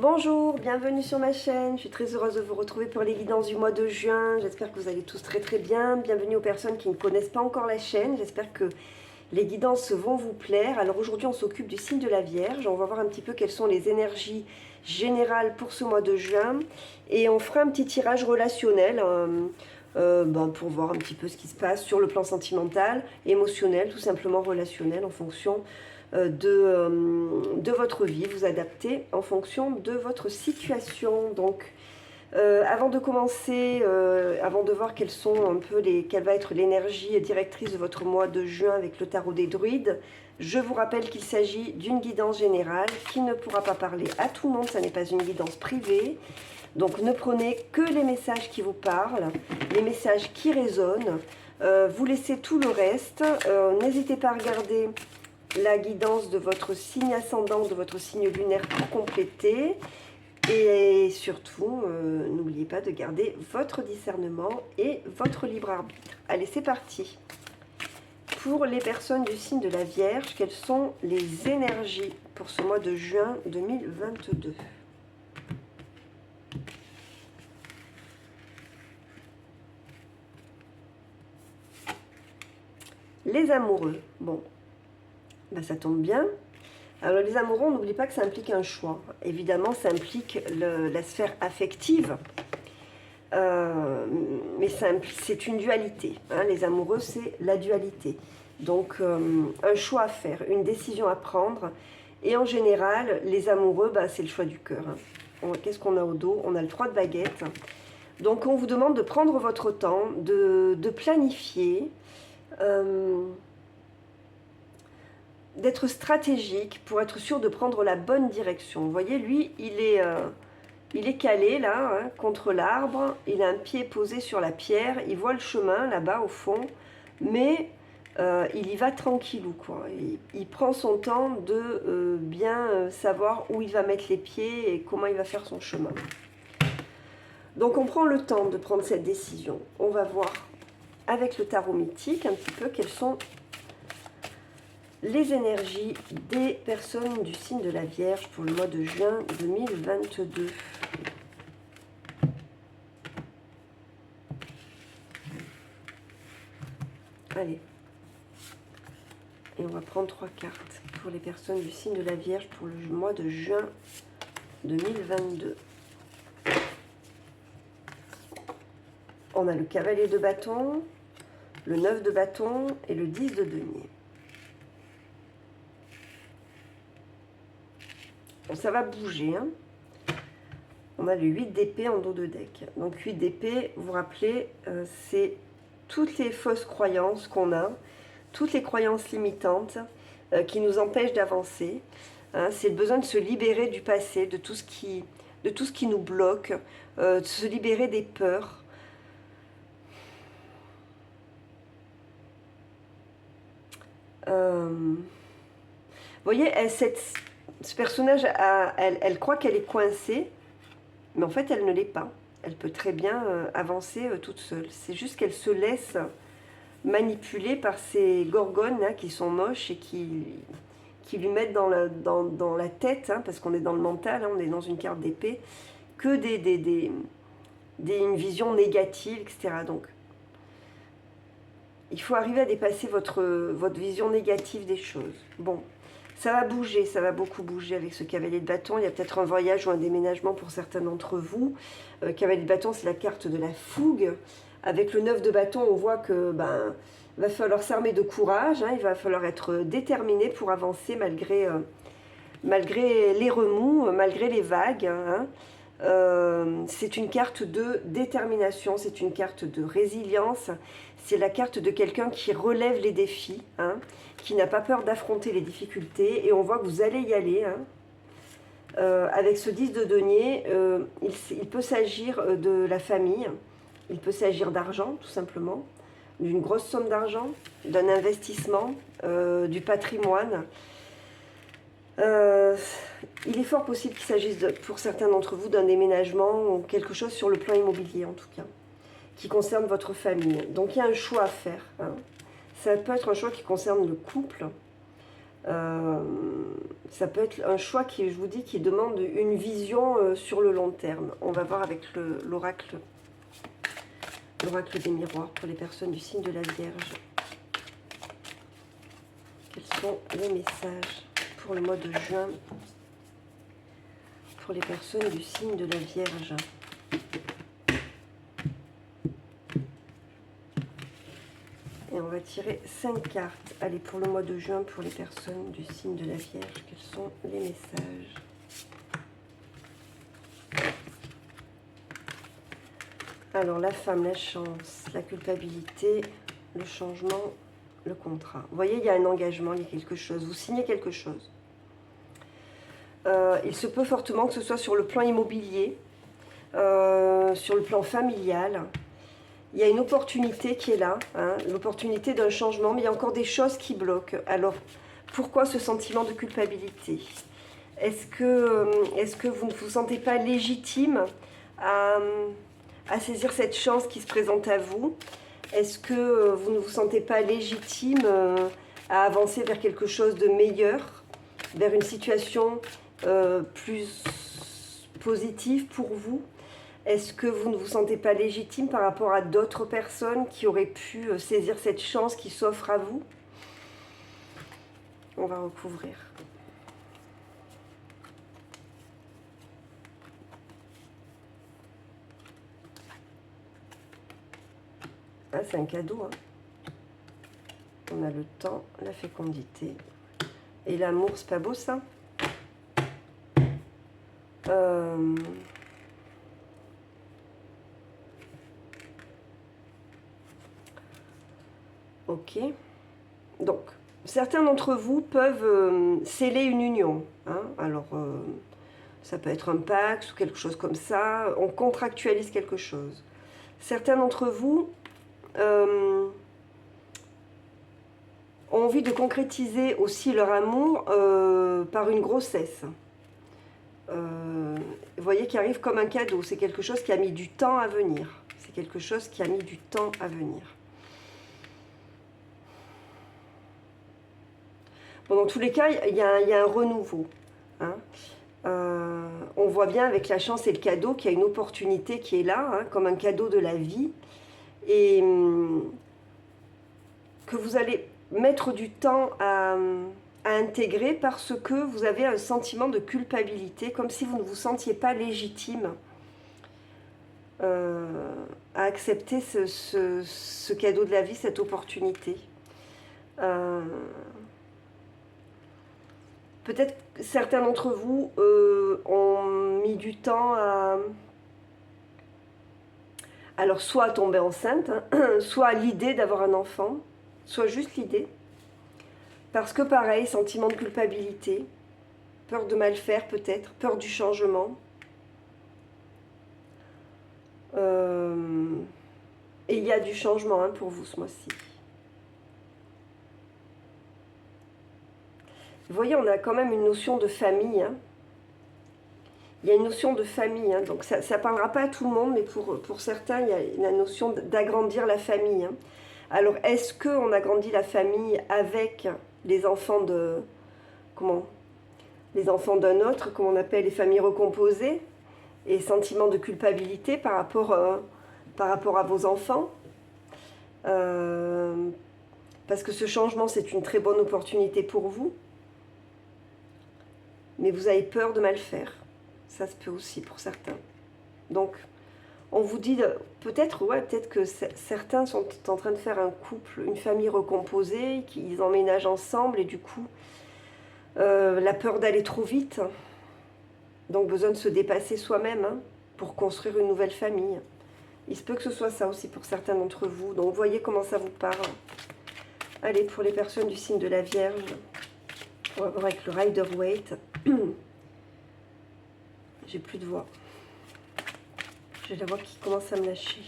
Bonjour, bienvenue sur ma chaîne. Je suis très heureuse de vous retrouver pour les guidances du mois de juin. J'espère que vous allez tous très bien. Bienvenue aux personnes qui ne connaissent pas encore la chaîne. J'espère que les guidances vont vous plaire. Alors aujourd'hui, on s'occupe du signe de la Vierge. On va voir un petit peu quelles sont les énergies générales pour ce mois de juin. Et on fera un petit tirage relationnel pour voir un petit peu ce qui se passe sur le plan sentimental, émotionnel, tout simplement relationnel en fonction de votre vie, vous adaptez en fonction de votre situation. Donc avant de commencer, avant de voir quelle va être l'énergie directrice de votre mois de juin avec le tarot des druides, je vous rappelle qu'il s'agit d'une guidance générale qui ne pourra pas parler à tout le monde, ça n'est pas une guidance privée. Donc ne prenez que les messages qui vous parlent, les messages qui résonnent, vous laissez tout le reste. N'hésitez pas à regarder la guidance de votre signe ascendant, de votre signe lunaire pour compléter. Et surtout, n'oubliez pas de garder votre discernement et votre libre arbitre. Allez, c'est parti. Pour les personnes du signe de la Vierge, quelles sont les énergies pour ce mois de juin 2022 ? Les amoureux. Bon, ben, ça tombe bien. Alors les amoureux, on n'oublie pas que ça implique un choix. Évidemment, ça implique la sphère affective. Mais c'est une dualité. Hein. Les amoureux, c'est la dualité. Donc, un choix à faire, une décision à prendre. Et en général, les amoureux, ben, c'est le choix du cœur. Hein. Qu'est-ce qu'on a au dos? On a le 3 de baguette. Donc, on vous demande de prendre votre temps, de planifier, d'être stratégique pour être sûr de prendre la bonne direction. Vous voyez, lui, il est calé là, hein, contre l'arbre, il a un pied posé sur la pierre, il voit le chemin là-bas au fond, mais il y va tranquillou, quoi. Il prend son temps de bien savoir où il va mettre les pieds et comment il va faire son chemin. Donc on prend le temps de prendre cette décision. On va voir avec le tarot mythique un petit peu quelles sont les énergies des personnes du signe de la Vierge pour le mois de juin 2022. Allez. Et on va prendre 3 cartes pour les personnes du signe de la Vierge pour le mois de juin 2022. On a le cavalier de bâton, le 9 de bâton et le 10 de denier. Bon, ça va bouger. Hein. On a le 8 d'épée en dos de deck. Donc 8 d'épée, vous vous rappelez, c'est toutes les fausses croyances qu'on a, toutes les croyances limitantes qui nous empêchent d'avancer. Hein, c'est le besoin de se libérer du passé, de tout ce qui nous bloque, de se libérer des peurs. Vous voyez, ce personnage, elle croit qu'elle est coincée, mais en fait, elle ne l'est pas. Elle peut très bien avancer toute seule. C'est juste qu'elle se laisse manipuler par ces gorgones là, qui sont moches et qui lui mettent dans la tête, hein, parce qu'on est dans le mental, hein, on est dans une carte d'épée, que une vision négative, etc. Donc, il faut arriver à dépasser votre vision négative des choses. Bon, ça va bouger, ça va beaucoup bouger avec ce cavalier de bâton. Il y a peut-être un voyage ou un déménagement pour certains d'entre vous. Cavalier de bâton, c'est la carte de la fougue. Avec le 9 de bâton, on voit que va falloir s'armer de courage. Hein, il va falloir être déterminé pour avancer malgré les remous, malgré les vagues. Hein. C'est une carte de détermination, c'est une carte de résilience, c'est la carte de quelqu'un qui relève les défis, hein, qui n'a pas peur d'affronter les difficultés, et on voit que vous allez y aller. Hein. Avec ce 10 de denier, il peut s'agir de la famille, il peut s'agir d'argent tout simplement, d'une grosse somme d'argent, d'un investissement, du patrimoine. Il est fort possible qu'il s'agisse pour certains d'entre vous d'un déménagement ou quelque chose sur le plan immobilier en tout cas, qui concerne votre famille. Donc il y a un choix à faire. Hein. Ça peut être un choix qui concerne le couple, Ça peut être un choix qui, je vous dis, qui demande une vision sur le long terme. On va voir avec l'oracle des miroirs pour les personnes du signe de la Vierge. Quels sont les messages pour le mois de juin pour les personnes du signe de la Vierge? Et on va tirer 5 cartes. Allez, pour le mois de juin, pour les personnes du signe de la Vierge, quels sont les messages? Alors, la femme, la chance, la culpabilité, le changement, le contrat. Vous voyez, il y a un engagement, il y a quelque chose. Vous signez quelque chose. Il se peut fortement que ce soit sur le plan immobilier, sur le plan familial. Il y a une opportunité qui est là, hein, l'opportunité d'un changement, mais il y a encore des choses qui bloquent. Alors, pourquoi ce sentiment de culpabilité? Est-ce que vous ne vous sentez pas légitime à saisir cette chance qui se présente à vous? Est-ce que vous ne vous sentez pas légitime à avancer vers quelque chose de meilleur, vers une situation plus positive pour vous? Est-ce que vous ne vous sentez pas légitime par rapport à d'autres personnes qui auraient pu saisir cette chance qui s'offre à vous? On va recouvrir. Ah, c'est un cadeau, hein. On a le temps, la fécondité. Et l'amour, c'est pas beau ça? Ok. Donc, certains d'entre vous peuvent sceller une union, hein. Alors, ça peut être un pacte ou quelque chose comme ça. On contractualise quelque chose. Certains d'entre vous ont envie de concrétiser aussi leur amour par une grossesse. Vous voyez qu'il arrive comme un cadeau. C'est quelque chose qui a mis du temps à venir. C'est quelque chose qui a mis du temps à venir. Bon, dans tous les cas, il y a un renouveau, hein. On voit bien avec la chance et le cadeau qu'il y a une opportunité qui est là, hein, comme un cadeau de la vie. Et que vous allez mettre du temps à intégrer parce que vous avez un sentiment de culpabilité, comme si vous ne vous sentiez pas légitime à accepter ce cadeau de la vie, cette opportunité. Peut-être que certains d'entre vous ont mis du temps à... Alors, soit à tomber enceinte, hein, soit à l'idée d'avoir un enfant, soit juste l'idée. Parce que pareil, sentiment de culpabilité, peur de mal faire peut-être, peur du changement. Et il y a du changement, hein, pour vous ce mois-ci. Vous voyez, on a quand même une notion de famille, hein. Il y a une notion de famille, hein, donc ça ne parlera pas à tout le monde, mais pour certains, il y a la notion d'agrandir la famille, hein. Alors, est-ce qu'on agrandit la famille avec les enfants de... Comment? Les enfants d'un autre, comme on appelle les familles recomposées, et sentiment de culpabilité par rapport à vos enfants, parce que ce changement, c'est une très bonne opportunité pour vous, mais vous avez peur de mal faire. Ça se peut aussi pour certains. Donc, on vous dit, peut-être que certains sont en train de faire un couple, une famille recomposée, qu'ils emménagent ensemble, et du coup, la peur d'aller trop vite, donc besoin de se dépasser soi-même, hein, pour construire une nouvelle famille. Il se peut que ce soit ça aussi pour certains d'entre vous. Donc, voyez comment ça vous parle. Allez, pour les personnes du signe de la Vierge, on va voir avec le Rider-Waite. J'ai plus de voix. J'ai la voix qui commence à me lâcher.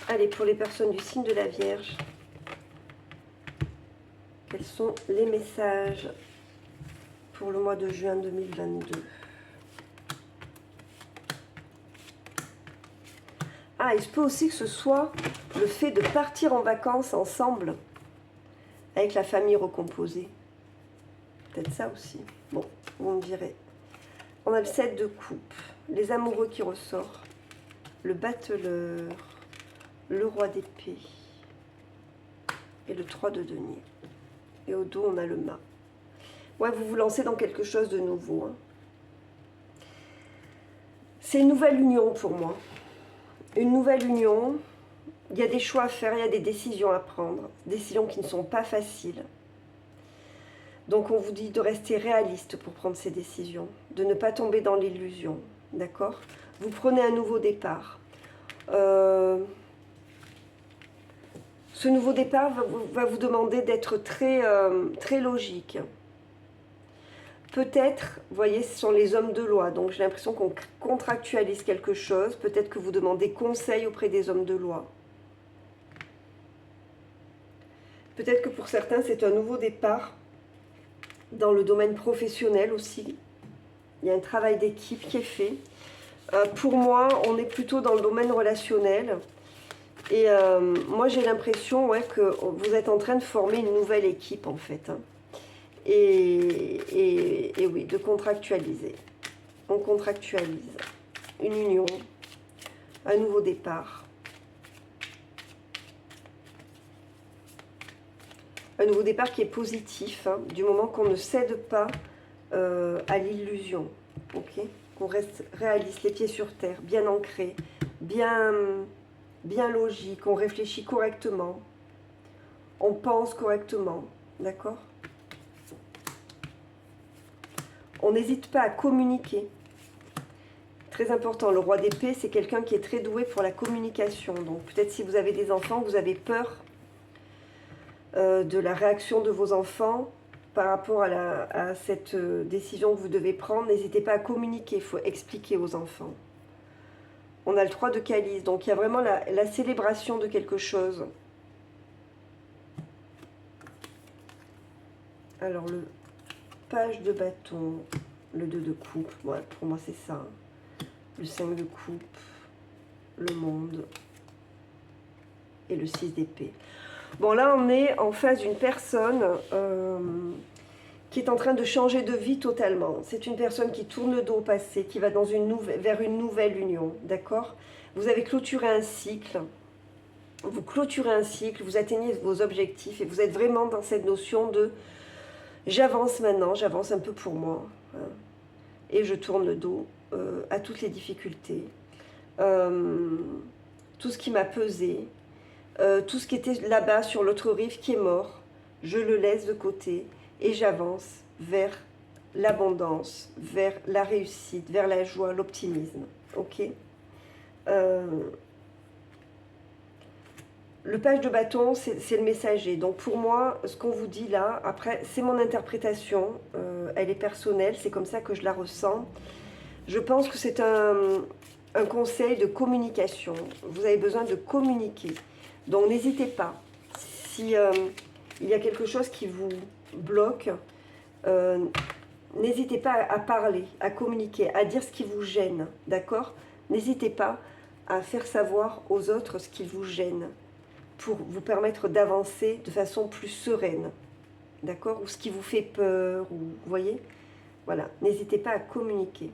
Allez, pour les personnes du signe de la Vierge, quels sont les messages pour le mois de juin 2022? Ah, il se peut aussi que ce soit le fait de partir en vacances ensemble avec la famille recomposée. Peut-être ça aussi. Bon, vous me direz. On a le 7 de coupe, les amoureux qui ressort, le battleur, le roi d'épée et le 3 de denier. Et au dos, on a le mât. Ouais, vous vous lancez dans quelque chose de nouveau. Hein. C'est une nouvelle union pour moi. Une nouvelle union. Il y a des choix à faire, il y a des décisions à prendre. Décisions qui ne sont pas faciles. Donc on vous dit de rester réaliste pour prendre ces décisions. De ne pas tomber dans l'illusion. D'accord? Vous prenez un nouveau départ. Ce nouveau départ va vous demander d'être très, très logique. Peut-être, vous voyez, ce sont les hommes de loi, donc j'ai l'impression qu'on contractualise quelque chose. Peut-être que vous demandez conseil auprès des hommes de loi. Peut-être que pour certains, c'est un nouveau départ dans le domaine professionnel aussi. Il y a un travail d'équipe qui est fait. Pour moi, on est plutôt dans le domaine relationnel. Et moi, j'ai l'impression ouais, que vous êtes en train de former une nouvelle équipe, en fait. Hein. Et oui, de contractualiser. On contractualise. Une union. Un nouveau départ. Un nouveau départ qui est positif, hein, du moment qu'on ne cède pas à l'illusion. Ok, qu'on reste réaliste, les pieds sur terre, bien ancré, bien logique, on réfléchit correctement. On pense correctement. D'accord ? On n'hésite pas à communiquer. Très important, le roi d'épée, c'est quelqu'un qui est très doué pour la communication. Donc peut-être si vous avez des enfants, vous avez peur de la réaction de vos enfants par rapport à cette décision que vous devez prendre. N'hésitez pas à communiquer, il faut expliquer aux enfants. On a le 3 de calice, donc il y a vraiment la célébration de quelque chose. Alors le page de bâton, le 2 de coupe, ouais, pour moi c'est ça. Le 5 de coupe, le monde et le 6 d'épée. Bon, là on est en face d'une personne qui est en train de changer de vie totalement. C'est une personne qui tourne le dos au passé, qui va vers une nouvelle union, d'accord? Vous avez clôturé un cycle, vous clôturez un cycle, vous atteignez vos objectifs et vous êtes vraiment dans cette notion de j'avance maintenant, j'avance un peu pour moi, hein, et je tourne le dos à toutes les difficultés, tout ce qui m'a pesé, tout ce qui était là-bas sur l'autre rive qui est mort, je le laisse de côté et j'avance vers l'abondance, vers la réussite, vers la joie, l'optimisme. Ok ? Le page de bâton, c'est le messager. Donc pour moi, ce qu'on vous dit là, après, c'est mon interprétation, elle est personnelle, c'est comme ça que je la ressens. Je pense que c'est un conseil de communication. Vous avez besoin de communiquer. Donc n'hésitez pas. Si il y a quelque chose qui vous bloque, n'hésitez pas à parler, à communiquer, à dire ce qui vous gêne. D'accord ? N'hésitez pas à faire savoir aux autres ce qui vous gêne, pour vous permettre d'avancer de façon plus sereine, d'accord? Ou ce qui vous fait peur, ou vous voyez? Voilà, n'hésitez pas à communiquer.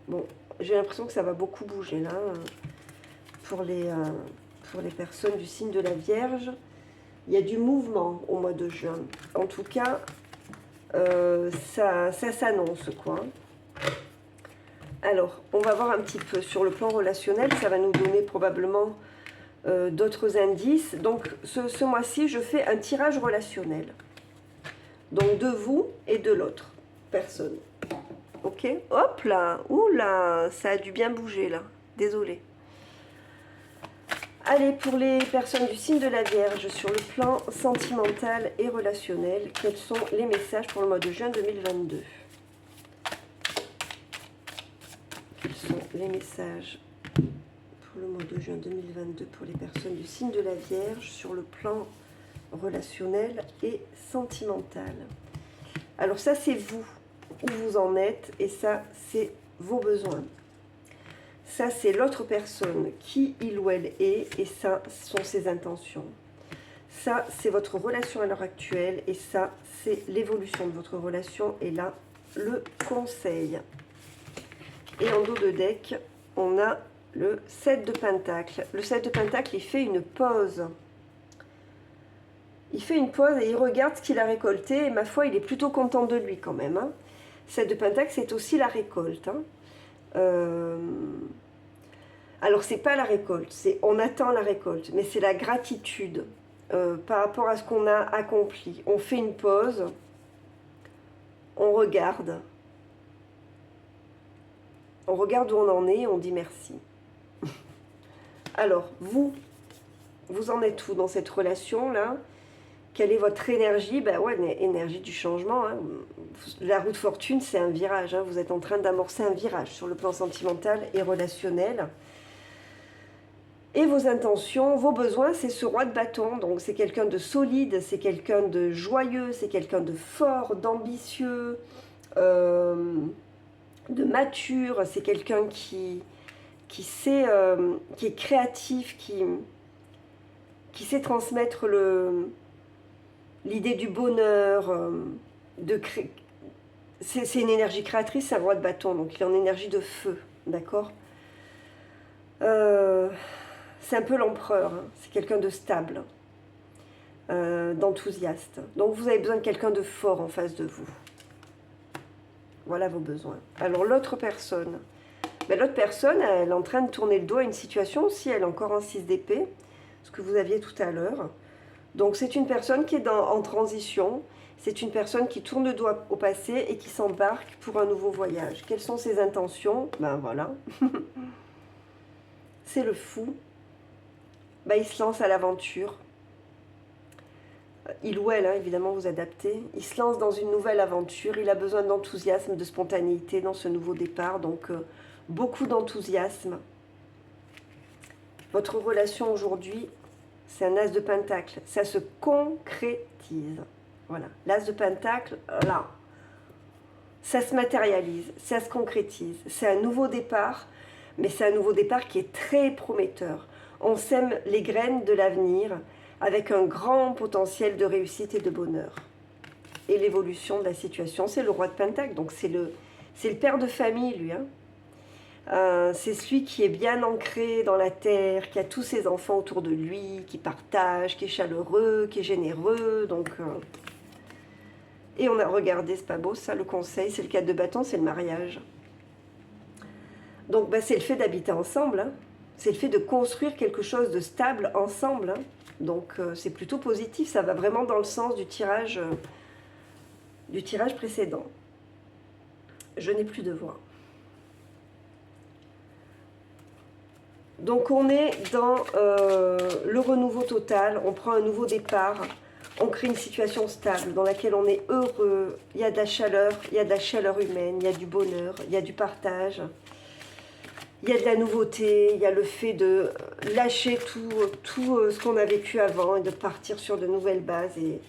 Bon, j'ai l'impression que ça va beaucoup bouger là, pour les personnes du signe de la Vierge. Il y a du mouvement au mois de juin. En tout cas, ça s'annonce, quoi. Alors, on va voir un petit peu sur le plan relationnel, ça va nous donner probablement d'autres indices. Donc ce mois-ci, je fais un tirage relationnel. Donc de vous et de l'autre personne. Ok ? Hop là, oula, ça a dû bien bouger là. Désolée. Allez, pour les personnes du signe de la Vierge, sur le plan sentimental et relationnel, quels sont les messages pour le mois de juin 2022 ? Quels sont les messages pour le mois de juin 2022 pour les personnes du signe de la Vierge sur le plan relationnel et sentimental? Alors ça, c'est vous, où vous en êtes, et ça, c'est vos besoins. Ça, c'est l'autre personne, qui il ou elle est, et ça, sont ses intentions. Ça, c'est votre relation à l'heure actuelle. Et ça, c'est l'évolution de votre relation. Et là, le conseil. Et en dos de deck, on a le 7 de Pentacle. Le 7 de Pentacle, il fait une pause. Il fait une pause et il regarde ce qu'il a récolté. Et ma foi, il est plutôt content de lui quand même. 7 de Pentacle, c'est aussi la récolte. Alors, c'est pas la récolte, c'est on attend la récolte. Mais c'est la gratitude par rapport à ce qu'on a accompli. On fait une pause. On regarde. On regarde où on en est, on dit merci. Alors, vous en êtes où dans cette relation-là? Quelle est votre énergie? Ben ouais, énergie du changement. Hein. La roue de fortune, c'est un virage. Hein. Vous êtes en train d'amorcer un virage sur le plan sentimental et relationnel. Et vos intentions, vos besoins, c'est ce roi de bâton. Donc, c'est quelqu'un de solide, c'est quelqu'un de joyeux, c'est quelqu'un de fort, d'ambitieux, de mature. C'est quelqu'un qui sait, qui est créatif, qui sait transmettre l'idée du bonheur, c'est une énergie créatrice, c'est un roi de bâton, donc il est en énergie de feu, d'accord. C'est un peu l'empereur, hein, c'est quelqu'un de stable, d'enthousiaste. Donc vous avez besoin de quelqu'un de fort en face de vous. Voilà vos besoins. Alors l'autre personne, ben, l'autre personne, elle est en train de tourner le dos à une situation aussi, elle est encore en 6 d'épée, ce que vous aviez tout à l'heure. Donc c'est une personne qui est en transition, c'est une personne qui tourne le dos au passé et qui s'embarque pour un nouveau voyage. Quelles sont ses intentions? Ben voilà. C'est le fou. Ben, il se lance à l'aventure. Il ou elle, hein, évidemment, vous adaptez. Il se lance dans une nouvelle aventure. Il a besoin d'enthousiasme, de spontanéité dans ce nouveau départ. Donc, beaucoup d'enthousiasme. Votre relation aujourd'hui, c'est un as de pentacle. Ça se concrétise. Voilà. L'as de pentacle, là. Ça se matérialise, ça se concrétise. C'est un nouveau départ, mais c'est un nouveau départ qui est très prometteur. On sème les graines de l'avenir avec un grand potentiel de réussite et de bonheur. Et l'évolution de la situation, c'est le roi de Pentacle, donc c'est le père de famille, lui. Hein. C'est celui qui est bien ancré dans la terre, qui a tous ses enfants autour de lui, qui partage, qui est chaleureux, qui est généreux. Donc, et on a regardé, c'est pas beau ça, le conseil, c'est le 4 de bâton, c'est le mariage. Donc, bah, c'est le fait d'habiter ensemble, hein. C'est le fait de construire quelque chose de stable ensemble. Hein. Donc, c'est plutôt positif, ça va vraiment dans le sens du tirage précédent. Je n'ai plus de voix. Donc, on est dans le renouveau total, on prend un nouveau départ, on crée une situation stable dans laquelle on est heureux, il y a de la chaleur humaine, il y a du bonheur, il y a du partage. Il y a de la nouveauté, il y a le fait de lâcher tout ce qu'on a vécu avant et de partir sur de nouvelles bases. Et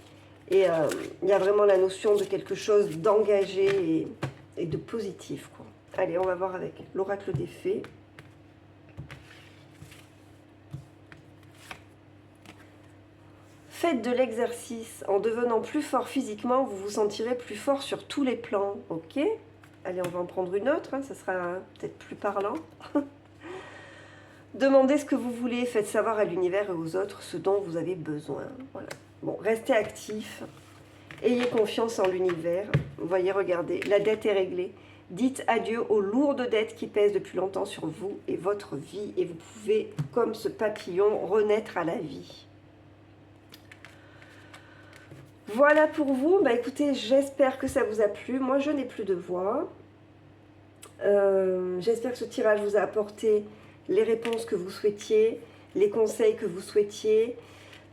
il y a vraiment la notion de quelque chose d'engagé et de positif, quoi. Allez, on va voir avec l'oracle des fées. Faites de l'exercice. En devenant plus fort physiquement, vous vous sentirez plus fort sur tous les plans. Ok ? Allez, on va en prendre une autre, hein, ça sera peut-être plus parlant. Demandez ce que vous voulez, faites savoir à l'univers et aux autres ce dont vous avez besoin. Voilà. Bon, restez actifs, ayez confiance en l'univers. Vous voyez, regardez, la dette est réglée. Dites adieu aux lourdes dettes qui pèsent depuis longtemps sur vous et votre vie. Et vous pouvez, comme ce papillon, renaître à la vie. Voilà pour vous. Bah, écoutez, j'espère que ça vous a plu. Moi, je n'ai plus de voix. J'espère que ce tirage vous a apporté les réponses que vous souhaitiez, les conseils que vous souhaitiez.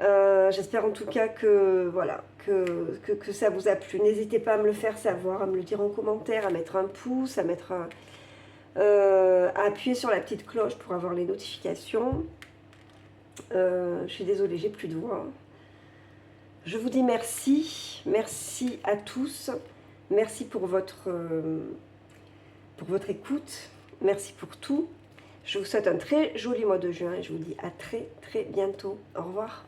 J'espère en tout cas que, voilà, que ça vous a plu. N'hésitez pas à me le faire savoir, à me le dire en commentaire, à mettre un pouce, à appuyer sur la petite cloche pour avoir les notifications. Je suis désolée, j'ai plus de voix. Hein. Je vous dis merci. Merci à tous. Merci pour votre écoute. Merci pour tout. Je vous souhaite un très joli mois de juin et je vous dis à très très bientôt. Au revoir.